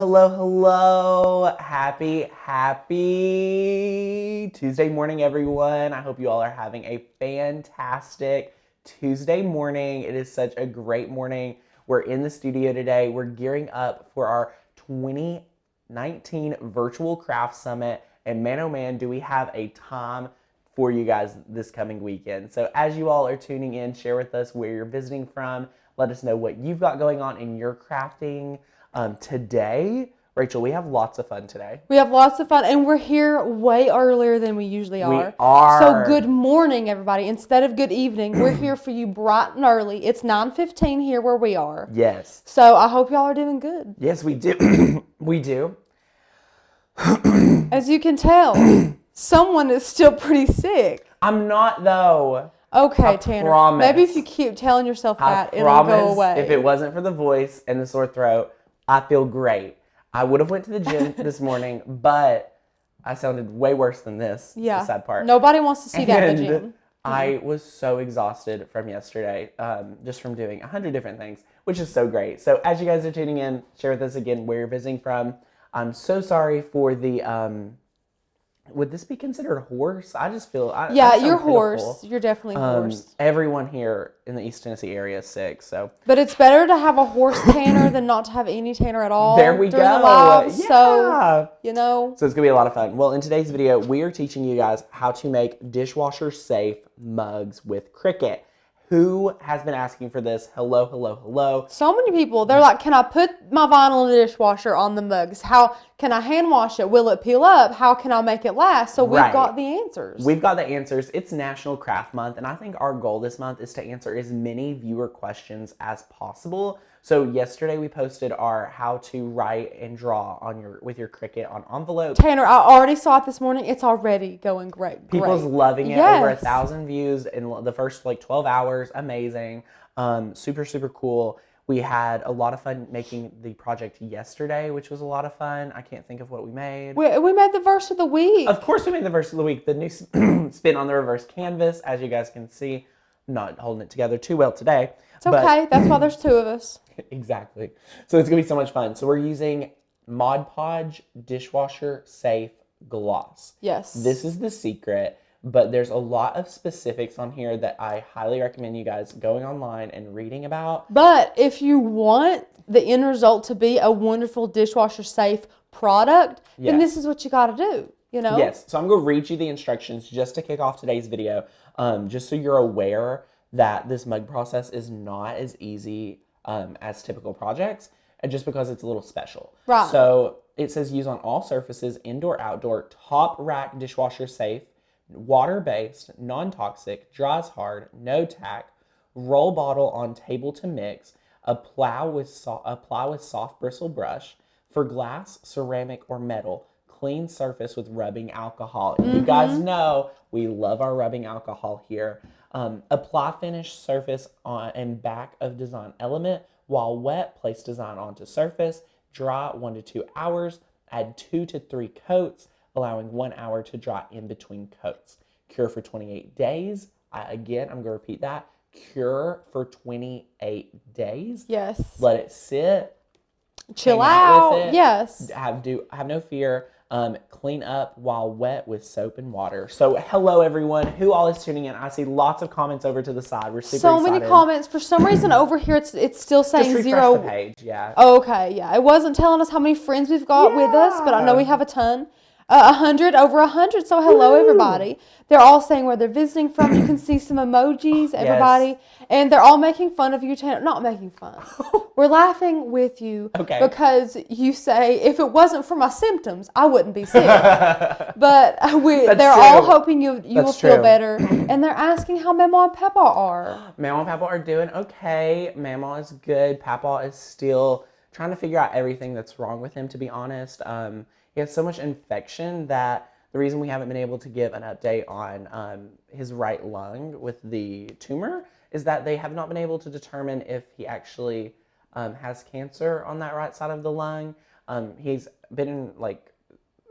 Hello, hello. Happy Tuesday morning, everyone. I hope you all are having a fantastic Tuesday morning. It is such a great morning. We're in the studio today. We're gearing up for our 2019 Virtual Craft Summit. And man, oh man, do we have a time for you guys this coming weekend. So as you all are tuning in, share with us where you're visiting from. Let us know what you've got going on in your crafting. Today, Rachel, we have lots of fun today. We have lots of fun, and we're here way earlier than we usually are. We are. So good morning, everybody. Instead of good evening, we're here for you bright and early. It's 9:15 here where we are. Yes. So I hope y'all are doing good. Yes, we do. We do. As you can tell, someone is still pretty sick. I'm not, though. Okay, Tanner. Promise. Maybe if you keep telling yourself that, it'll go away. If it wasn't for the voice and the sore throat, I feel great. I would have went to the gym this morning, but I sounded way worse than this. Yeah. That's the sad part. Nobody wants to see that in the gym. I was so exhausted from yesterday, just from doing 100 different things, which is so great. So as you guys are tuning in, share with us again where you're visiting from. I'm so sorry for the... would this be considered hoarse? I just feel... Yeah, you're hoarse. You're definitely hoarse. Everyone here in the East Tennessee area is sick, so... But it's better to have a hoarse Tanner than not to have any Tanner at all. There we go. The live, yeah. So, you know. So it's going to be a lot of fun. Well, in today's video, we are teaching you guys how to make dishwasher safe mugs with Cricut. Who has been asking for this? Hello, hello, hello. So many people. They're like, can I put my vinyl in the dishwasher on the mugs? How can I hand wash it? Will it peel up? How can I make it last? So we've got the answers. We've got the answers. It's National Craft Month, and I think our goal this month is to answer as many viewer questions as possible. So yesterday we posted our how to write and draw on with your Cricut on envelope. Tanner, I already saw it this morning. It's already going great. People's loving it. Yes. Over 1,000 views in the first 12 hours. Amazing. Super, super cool. We had a lot of fun making the project yesterday, which was a lot of fun. I can't think of what we made. We made the verse of the week. Of course we made the verse of the week. The new spin on the reverse canvas, as you guys can see. I'm not holding it together too well today. It's okay. That's why there's two of us. Exactly. So it's going to be so much fun. So we're using Mod Podge Dishwasher Safe Gloss. Yes. This is the secret, but there's a lot of specifics on here that I highly recommend you guys going online and reading about. But if you want the end result to be a wonderful dishwasher safe product, then this is what you got to do, you know? Yes. So I'm going to read you the instructions just to kick off today's video, just so you're aware that this mug process is not as easy as typical projects, and just because it's a little special. Right. So it says use on all surfaces, indoor, outdoor, top rack dishwasher safe, water-based, non-toxic, dries hard, no tack, roll bottle on table to mix, apply with soft bristle brush. For glass, ceramic, or metal, clean surface with rubbing alcohol. You guys know we love our rubbing alcohol here. Apply finished surface on and back of design element. While wet, place design onto surface. Dry 1 to 2 hours. Add 2 to 3 coats, allowing 1 hour to dry in between coats. Cure for 28 days. I'm going to repeat that. Cure for 28 days. Yes. Let it sit. Chill out. With it. Yes. Have no fear. Clean up while wet with soap and water. So hello everyone, who all is tuning in. I see lots of comments over to the side. We're super excited. So many comments. For some reason over here it's still saying just zero. The page, yeah. Okay, yeah. It wasn't telling us how many friends we've got with us, but I know we have a ton. 100, over 100. So hello everybody. They're all saying where they're visiting from. You can see some emojis, everybody. Yes. And they're all making fun of you, Tanner. Not making fun. We're laughing with you because you say, if it wasn't for my symptoms, I wouldn't be sick. But they're all hoping you will feel better. And they're asking how Mama and Papa are. Mama and Papa are doing okay. Mama is good. Papa is still trying to figure out everything that's wrong with him, to be honest. He has so much infection that the reason we haven't been able to give an update on his right lung with the tumor is that they have not been able to determine if he actually has cancer on that right side of the lung. He's been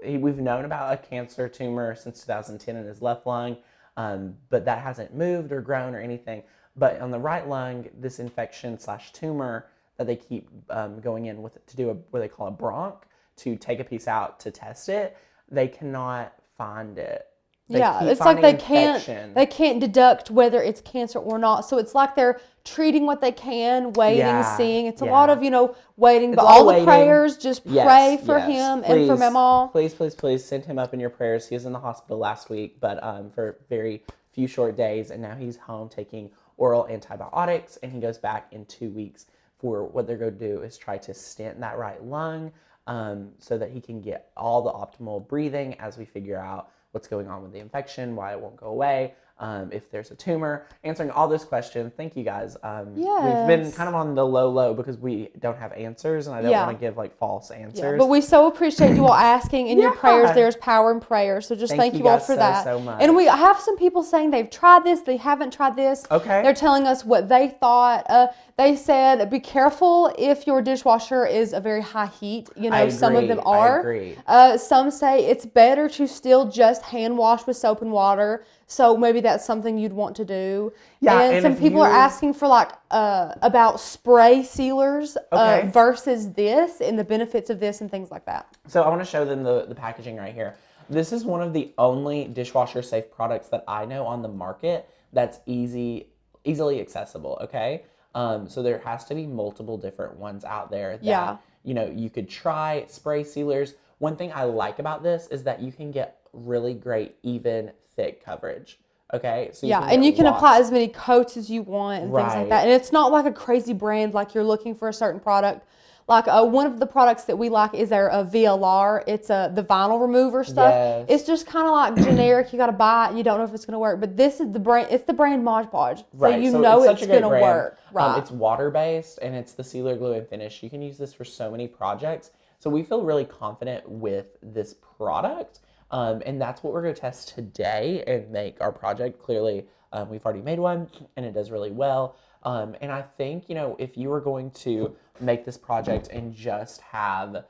we've known about a cancer tumor since 2010 in his left lung, but that hasn't moved or grown or anything. But on the right lung, this infection/tumor that they keep going in with to do what they call a bronch, to take a piece out to test it. They cannot find it. It's like they can't deduct whether it's cancer or not. So it's like they're treating what they can, waiting, seeing. It's a lot of, waiting. But all the prayers, just pray for him and for Mama. Please send him up in your prayers. He was in the hospital last week, but for very few short days, and now he's home taking oral antibiotics, and he goes back in 2 weeks for what they're going to do is try to stent that right lung so that he can get all the optimal breathing as we figure out what's going on with the infection, why it won't go away, if there's a tumor, answering all those questions. Thank you guys. We've been kind of on the low because we don't have answers, and I don't want to give false answers. Yeah, but we so appreciate you all asking in your prayers. There's power in prayer. So just thank you all for that. So much. And we have some people saying they've tried this, they haven't tried this. Okay. They're telling us what they thought. They said, be careful if your dishwasher is a very high heat. Some of them are. I agree. Some say it's better to still just hand wash with soap and water. So maybe that's something you'd want to do. Yeah, and some people are asking for about spray sealers versus this and the benefits of this and things like that. So I want to show them the packaging right here. This is one of the only dishwasher safe products that I know on the market that's easily accessible. Okay. So there has to be multiple different ones out there that you could try spray sealers. One thing I like about this is that you can get really great even thick coverage. Okay, so you can apply as many coats as you want and things like that. And it's not like a crazy brand like you're looking for a certain product. Like one of the products that we like is our VLR. It's the vinyl remover stuff. Yes. It's just kind of like generic. You got to buy it and you don't know if it's going to work. But this is the brand. It's the brand Mod Podge. So you know it's going to work. Right. It's water based and it's the sealer, glue, and finish. You can use this for so many projects. So we feel really confident with this product. And that's what we're going to test today and make our project. Clearly, we've already made one and it does really well. And I think, if you were going to make this project and just have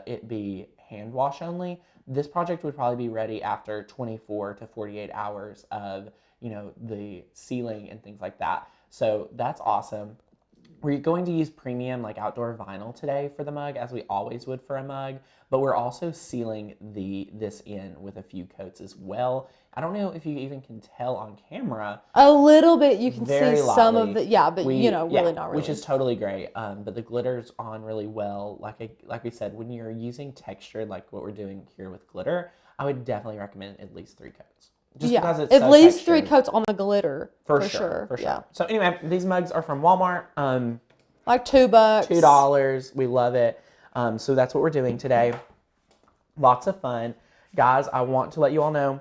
it be hand wash only, this project would probably be ready after 24 to 48 hours of, the sealing and things like that. So that's awesome. We're going to use premium outdoor vinyl today for the mug, as we always would for a mug, but we're also sealing this in with a few coats as well. I don't know if you even can tell on camera. A little bit, you can see some of the, but really not really. Which is totally great. But the glitter's on really well. Like we said, when you're using texture like what we're doing here with glitter, I would definitely recommend at least 3 coats. Just because it's at least textured. 3 coats on the glitter. For sure. Yeah. So anyway, these mugs are from Walmart. Like $2. $2. We love it. So that's what we're doing today. Lots of fun. Guys, I want to let you all know,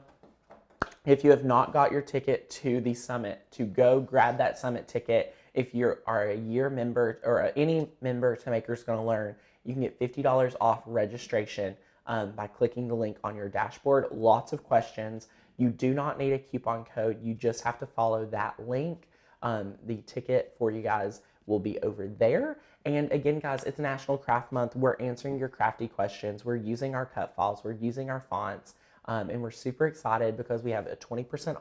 if you have not got your ticket to the summit, to go grab that summit ticket. If you are a year member or any member to Maker's Gonna Learn, you can get $50 off registration by clicking the link on your dashboard. Lots of questions. You do not need a coupon code. You just have to follow that link. The ticket for you guys will be over there. And again, guys, it's National Craft Month. We're answering your crafty questions. We're using our cut files. We're using our fonts. And we're super excited because we have a 20%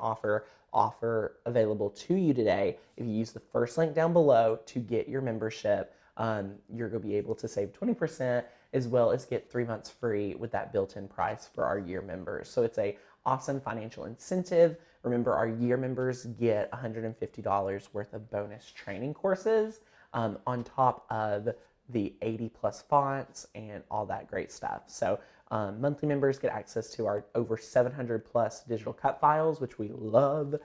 offer available to you today. If you use the first link down below to get your membership, you're going to be able to save 20% as well as get 3 months free with that built-in price for our year members. So it's a awesome financial incentive. Remember, our year members get $150 worth of bonus training courses on top of the 80 plus fonts and all that great stuff. So monthly members get access to our over 700 plus digital cut files, which we love,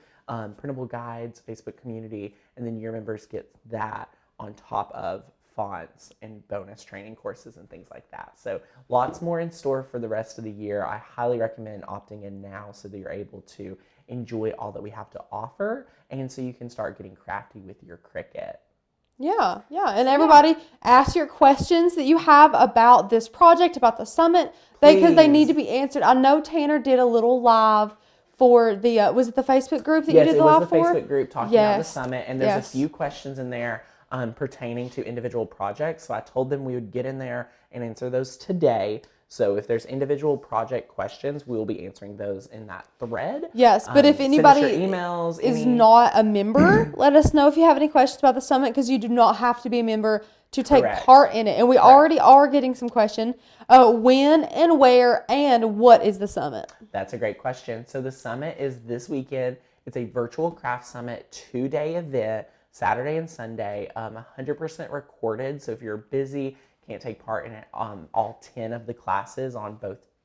printable guides, Facebook community, and then year members get that on top of fonts and bonus training courses and things like that. So lots more in store for the rest of the year. I highly recommend opting in now so that you're able to enjoy all that we have to offer and so you can start getting crafty with your Cricut. Yeah. And everybody, ask your questions that you have about this project, about the summit, because they need to be answered. I know Tanner did a little live for the, was it the Facebook group that you did the live for? Yes, it was the Facebook group talking about the summit, and there's a few questions in there pertaining to individual projects. So I told them we would get in there and answer those today. So if there's individual project questions, we will be answering those in that thread. Yes, but if anybody is not a member, let us know if you have any questions about the summit, because you do not have to be a member to take part in it. And we already are getting some questions. When and where and what is the summit? That's a great question. So the summit is this weekend. It's a virtual craft summit 2-day event, Saturday and Sunday, 100% recorded. So if you're busy, can't take part in it on all 10 of the classes on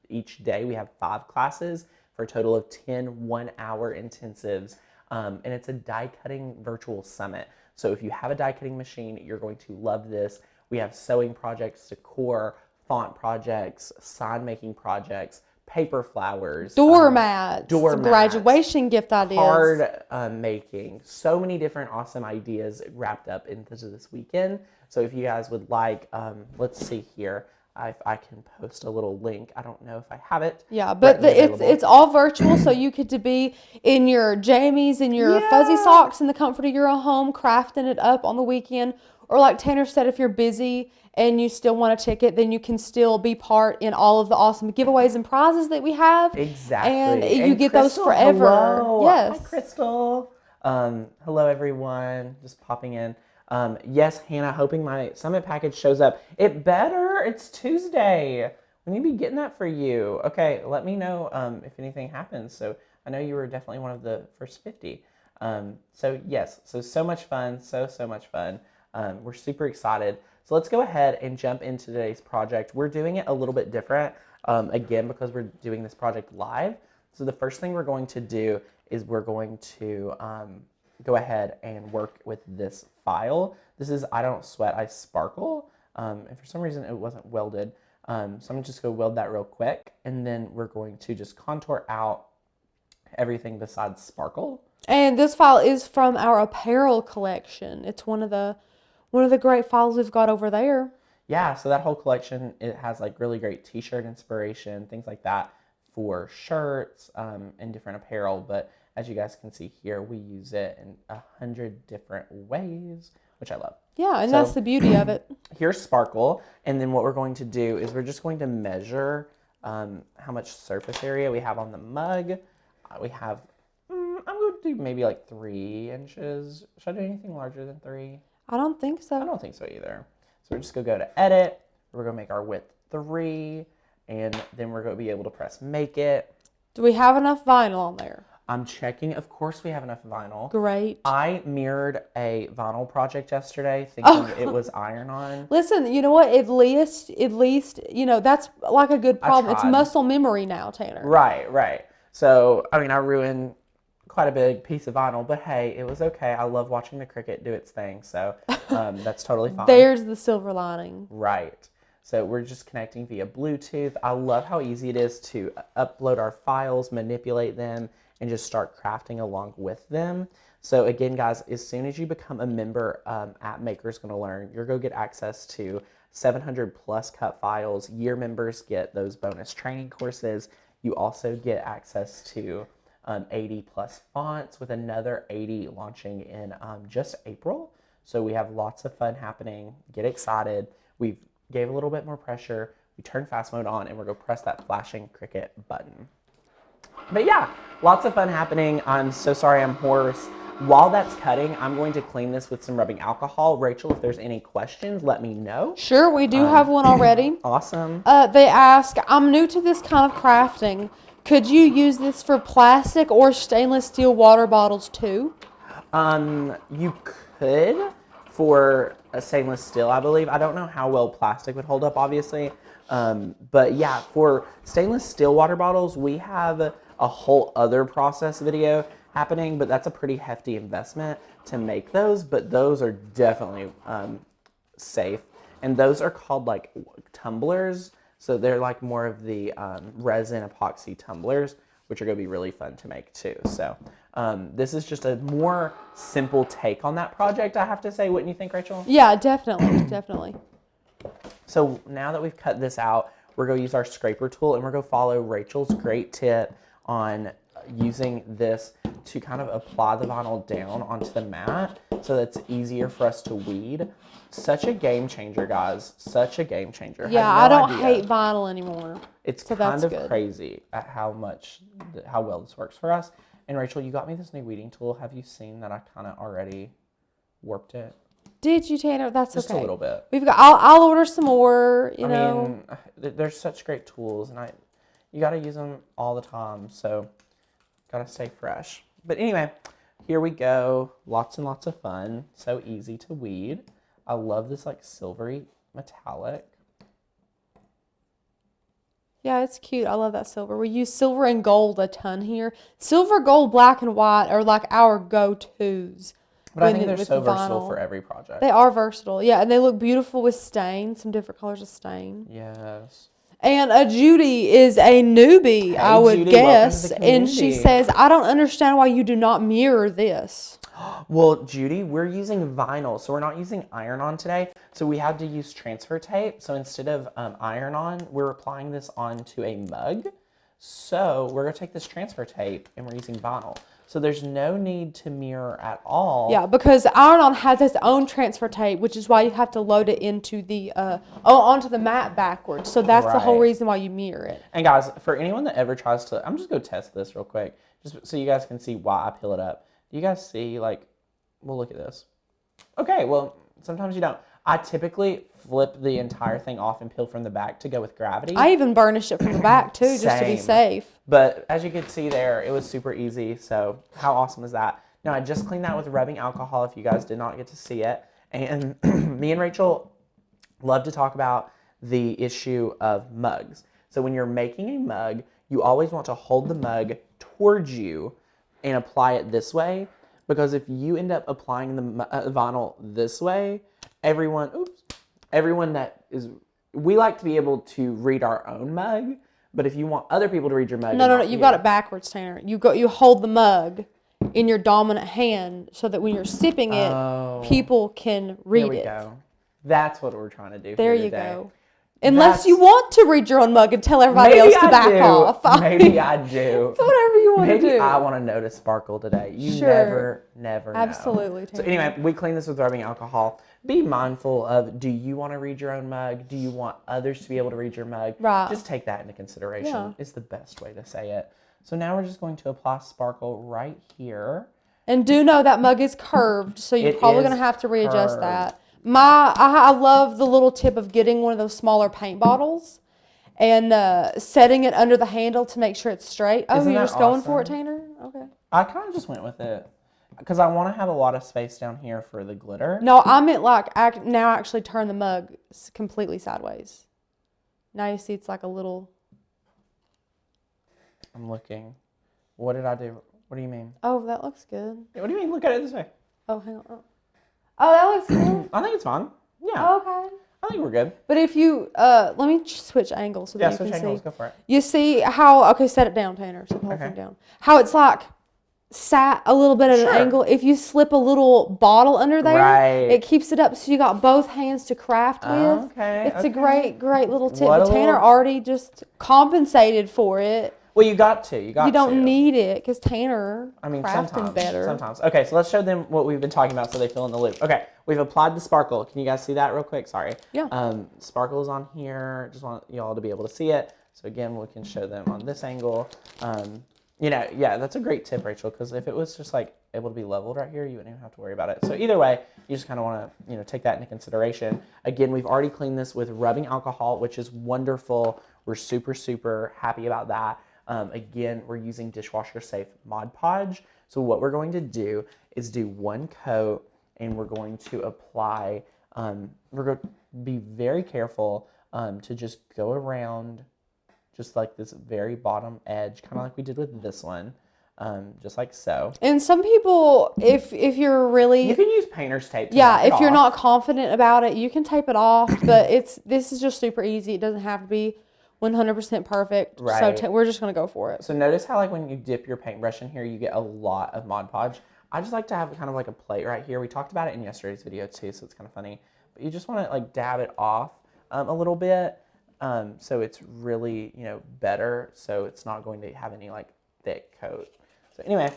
each day. We have 5 classes for a total of 10 1-hour intensives. And it's a die cutting virtual summit. So if you have a die cutting machine, you're going to love this. We have sewing projects, decor, font projects, sign making projects, paper flowers, doormats, graduation gift ideas, card making, so many different awesome ideas wrapped up into this weekend. So if you guys would like, let's see here, I can post a little link. I don't know if I have it. Yeah, but it's all virtual, so you get to be in your jammies and your fuzzy socks in the comfort of your own home, crafting it up on the weekend. Or like Tanner said, if you're busy and you still want a ticket, then you can still be part in all of the awesome giveaways and prizes that we have. Exactly. And you get Crystal, those forever. Hello. Yes. Hi, Crystal. Hello, everyone. Just popping in. Yes, Hannah, hoping my summit package shows up. It better. It's Tuesday. We need to be getting that for you. Okay, let me know if anything happens. So I know you were definitely one of the first 50. So yes, so much fun. So much fun. We're super excited. So let's go ahead and jump into today's project. We're doing it a little bit different, again, because we're doing this project live. So the first thing we're going to do is we're going to go ahead and work with this file. This is I Don't Sweat, I Sparkle. And for some reason it wasn't welded. So I'm just going to weld that real quick. And then we're going to just contour out everything besides sparkle. And this file is from our apparel collection. It's one of the great files we've got over there. Yeah, so that whole collection, it has like really great t-shirt inspiration, things like that for shirts and different apparel. But as you guys can see here, we use it in 100 different ways, which I love. Yeah, and that's the beauty of it. Here's sparkle, and then what we're going to do is we're just going to measure how much surface area we have on the mug. We have, I'm going to do maybe like 3 inches. Should I do anything larger than 3? I don't think so. I don't think so either. So we're just going to go to edit. We're going to make our width 3, and then we're going to be able to press make it. Do we have enough vinyl on there? I'm checking. Of course we have enough vinyl. Great. I mirrored a vinyl project yesterday thinking it was iron-on. Listen, you know what? At least, you know, that's like a good problem. It's muscle memory now, Tanner. Right. So, I mean, I ruined quite a big piece of vinyl, but hey, it was okay. I love watching the Cricut do its thing, so that's totally fine. There's the silver lining. Right. So we're just connecting via Bluetooth. I love how easy it is to upload our files, manipulate them, and just start crafting along with them. So again, guys, as soon as you become a member at Maker's Gonna Learn, you're going to get access to 700 plus cut files. Year members get those bonus training courses. You also get access to 80 plus fonts, with another 80 launching in just April. So we have lots of fun happening. Get excited. We've gave a little bit more pressure. We turn fast mode on, and we're going to press that flashing Cricut button. But yeah, lots of fun happening. I'm so sorry I'm hoarse. While that's cutting, I'm going to clean this with some rubbing alcohol. Rachel, if there's any questions, let me know. Sure, we do have one already. Awesome. They ask, I'm new to this kind of crafting. Could you use this for plastic or stainless steel water bottles too? You could for a stainless steel, I believe. I don't know how well plastic would hold up, obviously. But yeah, for stainless steel water bottles, we have a whole other process video happening, but that's a pretty hefty investment to make those, but those are definitely safe. And those are called like tumblers. So they're like more of the resin epoxy tumblers, which are going to be really fun to make too. So this is just a more simple take on that project, I have to say. Wouldn't you think, Rachel? Yeah, definitely, definitely. So now that we've cut this out, we're going to use our scraper tool, and we're going to follow Rachel's great tip on using this to kind of apply the vinyl down onto the mat so that's easier for us to weed. Such a game changer, guys. Such a game changer. Yeah, I don't hate vinyl anymore. It's kind of crazy at how well this works for us. And Rachel, you got me this new weeding tool. Have you seen that I kind of already warped it? Did you, Tanner? That's just okay. A little bit. We've got. I'll order some more. I mean, they're such great tools, and you got to use them all the time. So, gotta stay fresh. But anyway, here we go. Lots and lots of fun. So easy to weed. I love this like silvery metallic. Yeah, it's cute. I love that silver. We use silver and gold a ton here. Silver, gold, black, and white are like our go-tos. But I think they're so versatile for every project. They are versatile. Yeah, and they look beautiful with stain, some different colors of stain. Yes. And Judy is a newbie, I would guess. And she says, I don't understand why you do not mirror this. Well, Judy, we're using vinyl, so we're not using iron-on today. So we had to use transfer tape. So instead of iron-on, we're applying this onto a mug. So we're going to take this transfer tape, and we're using vinyl. So there's no need to mirror at all. Yeah, because iron-on has its own transfer tape, which is why you have to load it into the onto the mat backwards. So that's the whole reason why you mirror it. And guys, for anyone that ever tries to, I'm just going to test this real quick, just so you guys can see why I peel it up. Do you guys see, like, well, look at this. Okay, well, sometimes you don't. I typically flip the entire thing off and peel from the back to go with gravity. I even burnish it from the back, too, just to be safe. But as you can see there, it was super easy. So how awesome is that? Now, I just cleaned that with rubbing alcohol if you guys did not get to see it. And me and Rachel love to talk about the issue of mugs. So when you're making a mug, you always want to hold the mug towards you and apply it this way. Because if you end up applying the vinyl this way, everyone that is, we like to be able to read our own mug. But if you want other people to read your mug, no, you've got it backwards, Tanner. You hold the mug in your dominant hand so that when you're sipping it, people can read it. There we go. That's what we're trying to do. There you go. Unless you want to read your own mug and tell everybody maybe else to back off. Maybe I do. It's whatever you want to do. Maybe I want to notice sparkle today. You never know. Absolutely. So anyway, we clean this with rubbing alcohol. Be mindful of, do you want to read your own mug? Do you want others to be able to read your mug? Right. Just take that into consideration. Is the best way to say it. So now we're just going to apply sparkle right here. And do know that mug is curved, so you're probably going to have to readjust that. I love the little tip of getting one of those smaller paint bottles and setting it under the handle to make sure it's straight. Oh, you're just going for it, Tanner? Okay. I kind of just went with it because I want to have a lot of space down here for the glitter. No, I meant like now actually turn the mug completely sideways. Now you see it's like a little. I'm looking. What did I do? What do you mean? Oh, that looks good. What do you mean? Look at it this way. Oh, hang on. Oh, that looks good. I think it's fine. Yeah. Oh, okay. I think we're good. But if you, let me switch angles so that you can see. Yeah, switch angles. Go for it. You see how, okay, set it down, Tanner. Set the whole thing down. How it's like sat a little bit at an angle. If you slip a little bottle under there, it keeps it up so you got both hands to craft with. Okay. It's a great, great little tip. But Tanner already just compensated for it. Well, you got to. You don't need it because Tanner crafted better. Sometimes. Okay, so let's show them what we've been talking about so they fill in the loop. Okay, we've applied the sparkle. Can you guys see that real quick? Sorry. Yeah. Sparkle is on here. Just want y'all to be able to see it. So again, we can show them on this angle. Yeah, that's a great tip, Rachel, because if it was just like able to be leveled right here, you wouldn't even have to worry about it. So either way, you just kind of want to, take that into consideration. Again, we've already cleaned this with rubbing alcohol, which is wonderful. We're super, super happy about that. Again, we're using Dishwasher Safe Mod Podge. So what we're going to do is do one coat, and we're going to apply, we're going to be very careful to just go around just like this very bottom edge, kind of like we did with this one, just like so. And some people, if you're really... You can use painter's tape to if you're not confident about it, you can tape it off, but this is just super easy. It doesn't have to be 100% perfect. Right. So we're just going to go for it. So notice how like when you dip your paintbrush in here, you get a lot of Mod Podge. I just like to have kind of like a plate right here. We talked about it in yesterday's video too, so it's kind of funny. But you just want to like dab it off a little bit. So it's really, better. So it's not going to have any like thick coat. So anyway,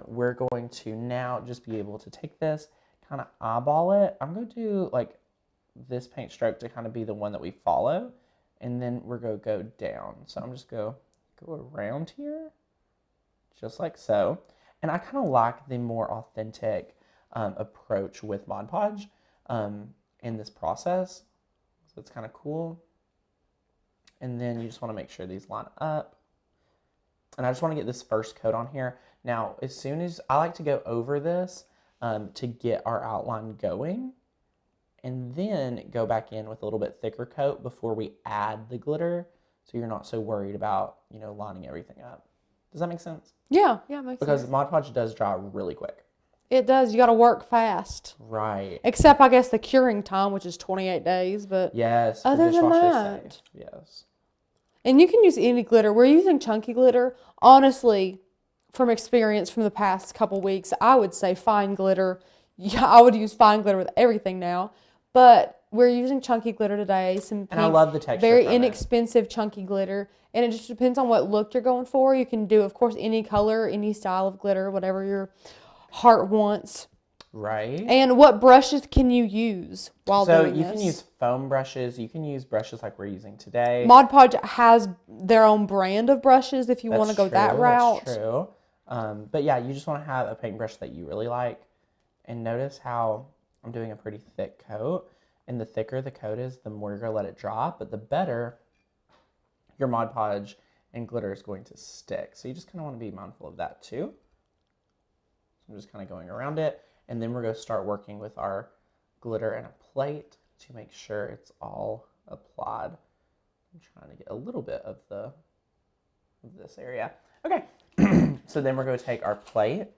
we're going to now just be able to take this, kind of eyeball it. I'm going to do like this paint stroke to kind of be the one that we follow. And then we're going to go down. So I'm just going to go around here, just like so. And I kind of like the more authentic approach with Mod Podge in this process. So it's kind of cool. And then you just want to make sure these line up. And I just want to get this first coat on here. Now, as soon as I like to go over this to get our outline going, and then go back in with a little bit thicker coat before we add the glitter, so you're not so worried about, lining everything up. Does that make sense? Yeah, it makes sense. Because Mod Podge does dry really quick. It does. You got to work fast. Right. Except, I guess, the curing time, which is 28 days. But yes, other than Dishwasher that, Safe. Yes. And you can use any glitter. We're using chunky glitter. Honestly, from experience from the past couple weeks, I would say fine glitter. Yeah, I would use fine glitter with everything now. But we're using chunky glitter today. Some pink, and I love the texture. Very inexpensive chunky glitter. And it just depends on what look you're going for. You can do, of course, any color, any style of glitter, whatever your heart wants. Right. And what brushes can you use while doing this? So you can use foam brushes. You can use brushes like we're using today. Mod Podge has their own brand of brushes if you want to go that route. That's true. But yeah, you just want to have a paintbrush that you really like. And notice how I'm doing a pretty thick coat. And the thicker the coat is, the more you're going to let it dry. But the better your Mod Podge and glitter is going to stick. So you just kind of want to be mindful of that too. So I'm just kind of going around it. And then we're going to start working with our glitter and a plate to make sure it's all applied. I'm trying to get a little bit of this area. Okay. So then we're going to take our plate,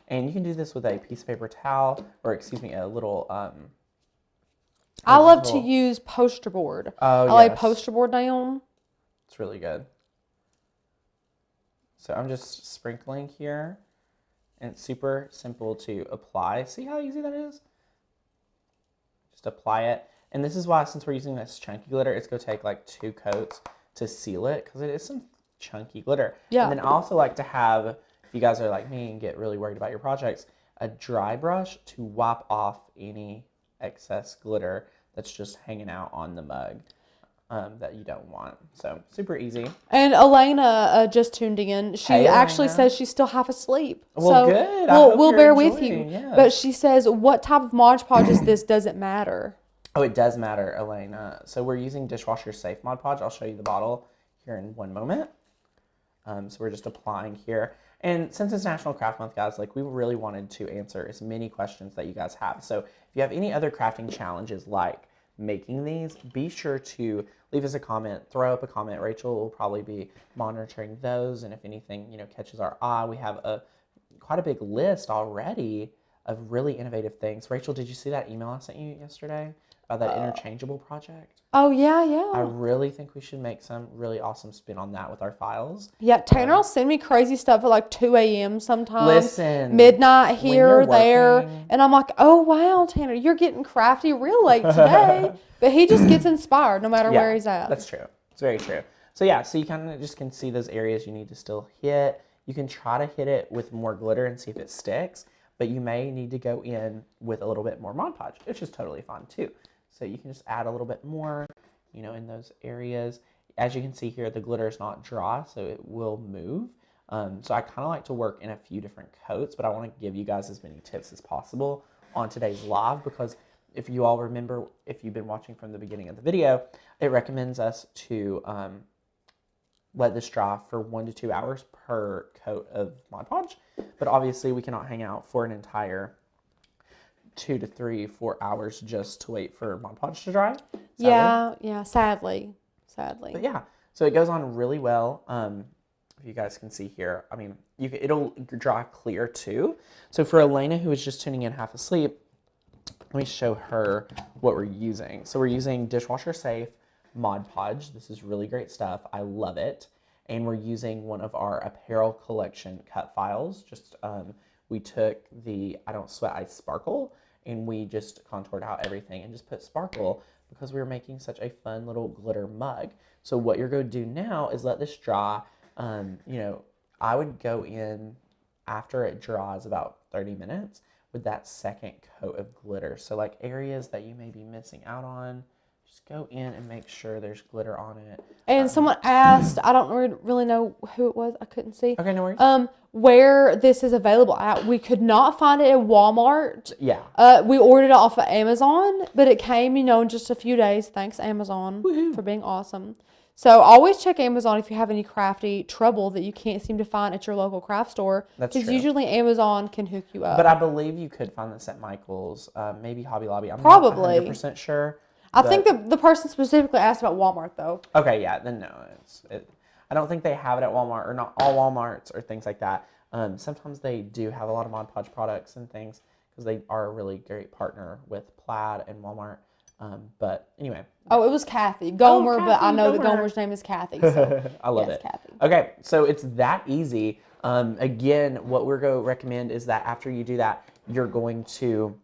and you can do this with a piece of paper towel, or excuse me, a little I love to use poster board. Oh, I lay poster board down. It's really good. So I'm just sprinkling here, and it's super simple to apply. See how easy that is? Just apply it. And this is why, since we're using this chunky glitter, it's going to take like 2 coats to seal it, because it is some chunky glitter. Yeah. And then I also like to have, if you guys are like me and get really worried about your projects, a dry brush to wipe off any excess glitter that's just hanging out on the mug that you don't want. So super easy. And Elena just tuned in. She actually says she's still half asleep. Well, so good. We'll bear with you. Yes. But she says, what type of Mod Podge is this? Does it matter? Oh, it does matter, Elena. So we're using Dishwasher Safe Mod Podge. I'll show you the bottle here in one moment. So we're just applying here. And since it's National Craft Month, guys, like we really wanted to answer as many questions that you guys have. So if you have any other crafting challenges like making these, be sure to leave us a comment, throw up a comment. Rachel will probably be monitoring those. And if anything, catches our eye, we have quite a big list already of really innovative things. Rachel, did you see that email I sent you yesterday about that interchangeable project? Oh, yeah. I really think we should make some really awesome spin on that with our files. Yeah, Tanner will send me crazy stuff at like 2 a.m. sometimes. Listen. Midnight here, there. And I'm like, oh, wow, Tanner, you're getting crafty real late today. But he just gets inspired no matter where he's at. That's true. It's very true. So yeah, so you kind of just can see those areas you need to still hit. You can try to hit it with more glitter and see if it sticks. But you may need to go in with a little bit more Mod Podge, which is totally fine too. So you can just add a little bit more, in those areas. As you can see here, the glitter is not dry, so it will move. So I kind of like to work in a few different coats, but I want to give you guys as many tips as possible on today's live, because if you all remember, if you've been watching from the beginning of the video, it recommends us to let this dry for 1 to 2 hours per coat of Mod Podge. But obviously we cannot hang out for an entire 2 to 3, 4 hours just to wait for Mod Podge to dry. Sadly. Yeah, sadly. But yeah, so it goes on really well. If you guys can see here, I mean, it'll dry clear too. So for Elena, who is just tuning in half asleep, let me show her what we're using. So we're using Dishwasher Safe Mod Podge. This is really great stuff. I love it. And we're using one of our apparel collection cut files. We took the I Don't Sweat, I Sparkle, and we just contoured out everything and just put sparkle because we were making such a fun little glitter mug. So what you're going to do now is let this dry. I would go in after it dries about 30 minutes with that second coat of glitter. So like areas that you may be missing out on, just go in and make sure there's glitter on it. And someone asked, I don't really know who it was, I couldn't see. Okay, no worries. Where this is available at. We could not find it at Walmart. Yeah. We ordered it off of Amazon, but it came, in just a few days. Thanks, Amazon, for being awesome. So always check Amazon if you have any crafty trouble that you can't seem to find at your local craft store. That's true. Because usually Amazon can hook you up. But I believe you could find this at Michael's, maybe Hobby Lobby. I'm Probably. not 100% sure. I think the person specifically asked about Walmart, though. Okay, yeah, then no. I don't think they have it at Walmart, or not all Walmarts or things like that. Sometimes they do have a lot of Mod Podge products and things because they are a really great partner with Plaid and Walmart. But anyway. Oh, it was Kathy. Gomer, Kathy, but I know Gomer. that Gomer's name is Kathy. So I love yes, it. Kathy. Okay, so it's that easy. Again, what we're going to recommend is that after you do that, you're going to,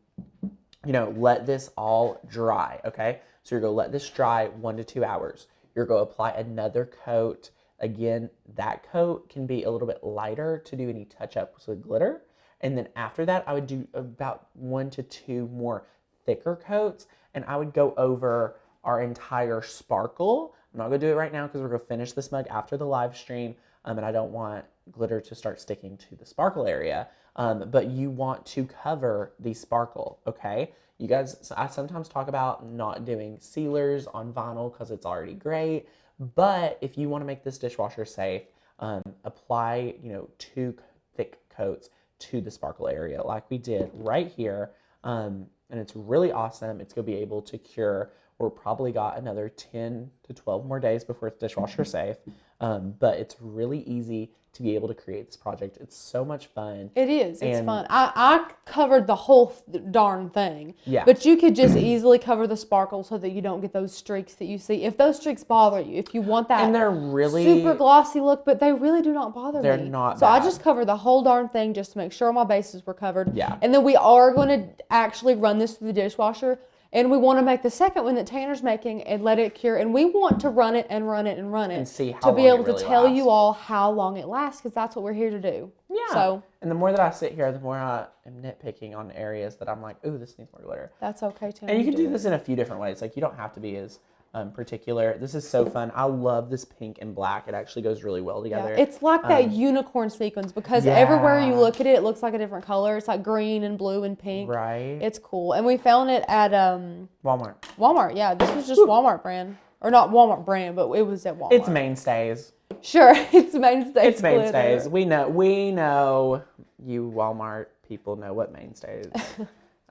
let this all dry, okay? So you're going to let this dry 1 to 2 hours. You're going to apply another coat. Again, that coat can be a little bit lighter to do any touch-ups with glitter. And then after that, I would do about 1 to 2 more thicker coats, and I would go over our entire sparkle. I'm not going to do it right now because we're going to finish this mug after the live stream, and I don't want glitter to start sticking to the sparkle area. But you want to cover the sparkle, okay? You guys, I sometimes talk about not doing sealers on vinyl because it's already great. But if you want to make this dishwasher safe, apply, 2 thick coats to the sparkle area like we did right here. And it's really awesome. It's going to be able to cure. We're probably got another 10 to 12 more days before it's dishwasher safe. But it's really easy to be able to create this project. It's so much fun. It is. It's fun. I covered the whole darn thing. Yeah. But you could just easily cover the sparkle so that you don't get those streaks that you see. If those streaks bother you, if you want that and they're really super glossy look, but they really do not bother me. They're not So bad. I just covered the whole darn thing just to make sure my bases were covered. Yeah. And then we are going to actually run this through the dishwasher. And we want to make the second one that Tanner's making and let it cure. And we want to run it and run it and run it. And see how to be long able it really to tell lasts. you all how long it lasts, because that's what we're here to do. Yeah. So and the more that I sit here, the more I am nitpicking on areas that I'm like, ooh, this needs more glitter. that's okay, Tanner. And you can do this in a few different ways. Like, you don't have to be as particular. This is so fun. I love this pink and black. It actually goes really well together. Yeah, it's like that unicorn sequence because everywhere you look at it, it looks like a different color. It's like green and blue and pink. Right. It's cool. And we found it at Walmart. Walmart. Yeah, this was just Walmart brand. Or not Walmart brand, but it was at Walmart. It's Mainstays. Sure, it's Mainstays. It's Mainstays. We know you Walmart people know what Mainstays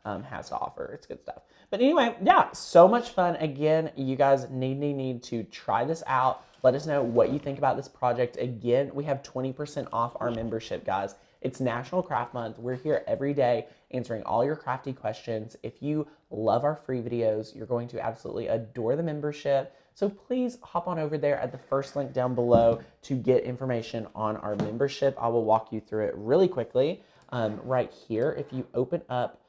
has to offer. It's good stuff. But anyway, yeah, so much fun. Again, you guys need to try this out. Let us know what you think about this project. Again, we have 20% off our membership, guys. It's National Craft Month. We're here every day answering all your crafty questions. If you love our free videos, you're going to absolutely adore the membership. So please hop on over there at the first link down below to get information on our membership. I will walk you through it really quickly. Right here, if you open up,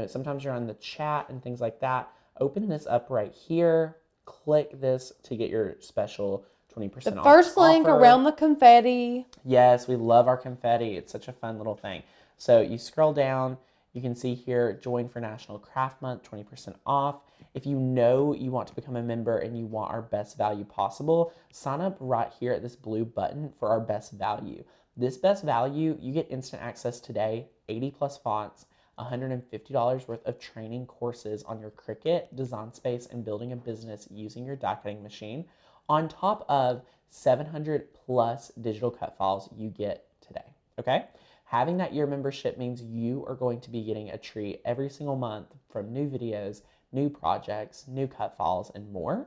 sometimes you're on the chat and things like that. Open this up right here. Click this to get your special 20% off. The first link offer. around the confetti. Yes, we love our confetti. It's such a fun little thing. So you scroll down, you can see here, join for National Craft Month, 20% off. If you know you want to become a member and you want our best value possible, sign up right here at this blue button for our best value. This best value, you get instant access today, 80 plus fonts, $150 worth of training courses on your Cricut, design space, and building a business using your die cutting machine, on top of 700 plus digital cut files you get today, okay? Having that year membership means you are going to be getting a treat every single month from new videos, new projects, new cut files, and more.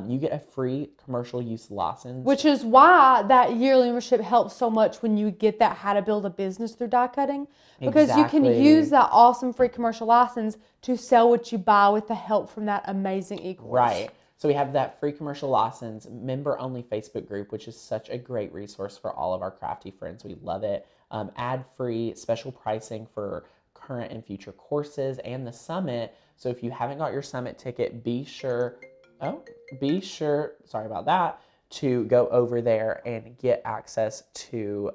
You get a free commercial use license. Which is why that yearly membership helps so much when you get that how to build a business through die cutting. Because you can use that awesome free commercial license to sell what you buy with the help from that amazing e-course. Right. So we have that free commercial license, member-only Facebook group, which is such a great resource for all of our crafty friends. We love it. Ad-free, special pricing for current and future courses and the summit. So if you haven't got your summit ticket, be sure, sorry about that, to go over there and get access to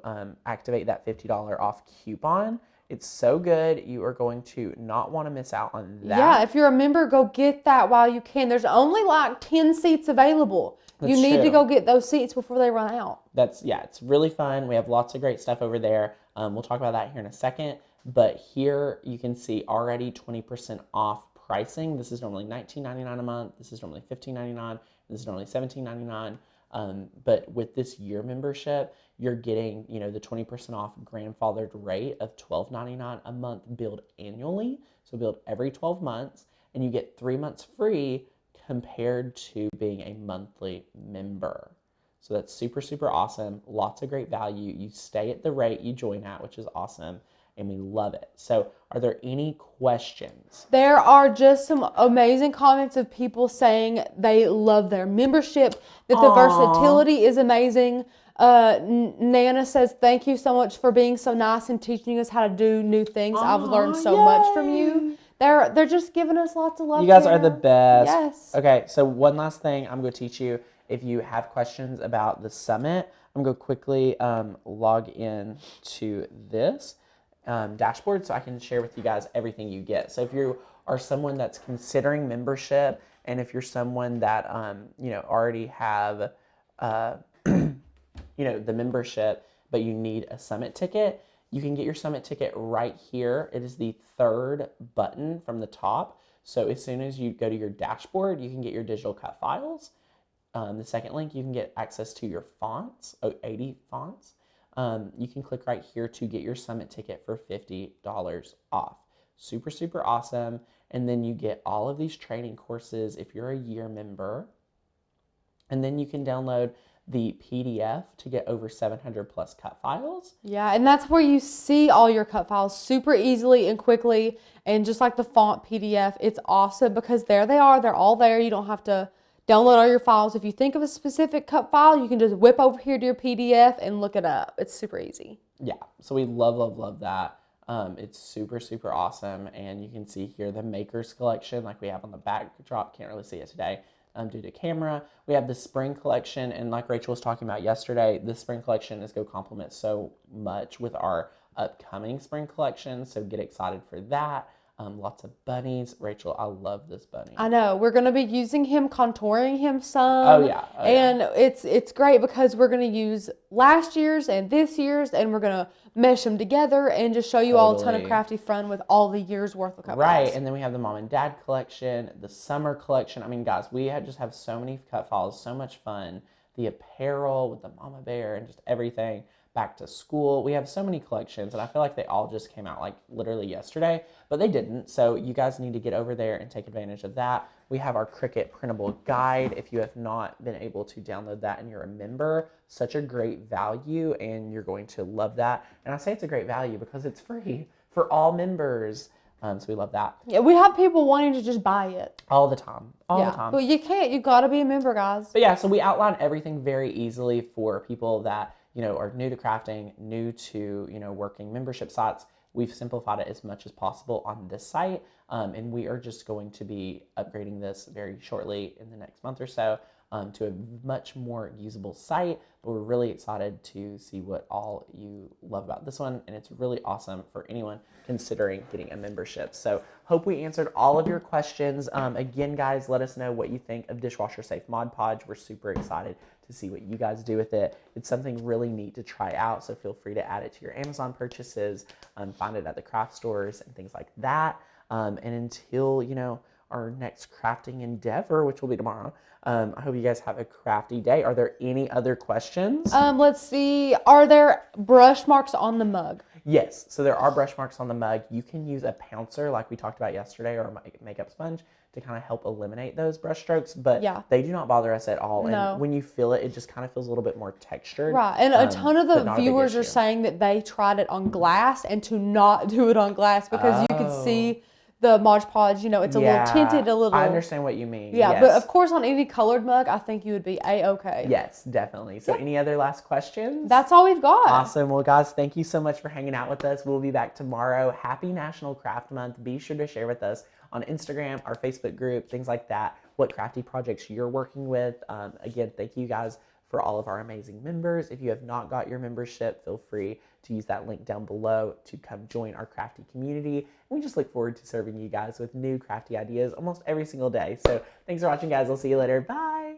activate that $50 off coupon. It's so good. You are going to not want to miss out on that. Yeah, if you're a member, go get that while you can. There's only like 10 seats available. You need to go get those seats before they run out. It's really fun. We have lots of great stuff over there. We'll talk about that here in a second. But here you can see already 20% off pricing. This is normally $19.99 a month. This is normally $15.99. This is normally $17.99. But with this year membership, you're getting, the 20% off grandfathered rate of $12.99 a month billed annually. So billed every 12 months, and you get 3 months free compared to being a monthly member. So that's super, super awesome. Lots of great value. You stay at the rate you join at, which is awesome, and we love it. So are there any questions? There are just some amazing comments of people saying they love their membership, that the versatility is amazing. Nana says, thank you so much for being so nice and teaching us how to do new things. I've learned so much from you. They're just giving us lots of love. You guys are the best. Yes. Okay, so one last thing I'm going to teach you. If you have questions about the summit, I'm going to quickly log in to this dashboard so I can share with you guys everything you get. So if you are someone that's considering membership, and if you're someone that already have the membership, but you need a summit ticket, you can get your summit ticket right here. It is the third button from the top. So as soon as you go to your dashboard, you can get your digital cut files. The second link, you can get access to your fonts, 80 fonts. You can click right here to get your summit ticket for $50 off. Super, super awesome. And then you get all of these training courses if you're a year member. And then you can download the PDF to get over 700 plus cut files. Yeah, and that's where you see all your cut files super easily and quickly. And just like the font PDF, it's awesome because there they are. They're all there. You don't have to download all your files. If you think of a specific cut file, you can just whip over here to your PDF and look it up. It's super easy. Yeah, so we love, love, love that. It's super, super awesome. And you can see here the Makers collection like we have on the backdrop. Can't really see it today due to camera. We have the spring collection, and like Rachel was talking about yesterday, the spring collection is going to complement so much with our upcoming spring collection. So get excited for that. Lots of bunnies. Rachel, I love this bunny. I know. We're going to be using him, contouring him some. And it's great because we're going to use last year's and this year's, and we're going to mesh them together and just show you all a ton of crafty fun with all the year's worth of cut files. Right, and then we have the mom and dad collection, the summer collection. I mean, guys, we just have so many cut files, so much fun. The apparel with the mama bear and just everything. Back to school. We have so many collections, and I feel like they all just came out like literally yesterday, but they didn't. So you guys need to get over there and take advantage of that. We have our Cricut printable guide. If you have not been able to download that and you're a member, such a great value, and you're going to love that. And I say it's a great value because it's free for all members. So we love that. Yeah, we have people wanting to just buy it. All the time. All the time. But you can't. You got to be a member, guys. But yeah, so we outline everything very easily for people that are new to crafting, new to, working membership sites. We've simplified it as much as possible on this site. And we are just going to be upgrading this very shortly in the next month or so to a much more usable site. But we're really excited to see what all you love about this one. And it's really awesome for anyone considering getting a membership. So hope we answered all of your questions. Again, guys, let us know what you think of Dishwasher Safe Mod Podge. We're super excited to see what you guys do with it. It's something really neat to try out, so feel free to add it to your Amazon purchases, find it at the craft stores and things like that. And until, our next crafting endeavor, which will be tomorrow, I hope you guys have a crafty day. Are there any other questions? Let's see. Are there brush marks on the mug? Yes, so there are brush marks on the mug. You can use a pouncer like we talked about yesterday, or a makeup sponge to kind of help eliminate those brush strokes, but they do not bother us at all. No. And when you feel it, it just kind of feels a little bit more textured. Right, and a ton of the viewers are saying that they tried it on glass and to not do it on glass because you could see the Mod Podge, it's a little tinted, a little. I understand what you mean. Yeah, yes. But of course on any colored mug, I think you would be A-okay. Yes, definitely. So any other last questions? That's all we've got. Awesome. Well, guys, thank you so much for hanging out with us. We'll be back tomorrow. Happy National Craft Month. Be sure to share with us on Instagram, our Facebook group, things like that, what crafty projects you're working with. Again, thank you guys for all of our amazing members. If you have not got your membership, feel free to use that link down below to come join our crafty community. And we just look forward to serving you guys with new crafty ideas almost every single day. So thanks for watching, guys. I'll see you later. Bye.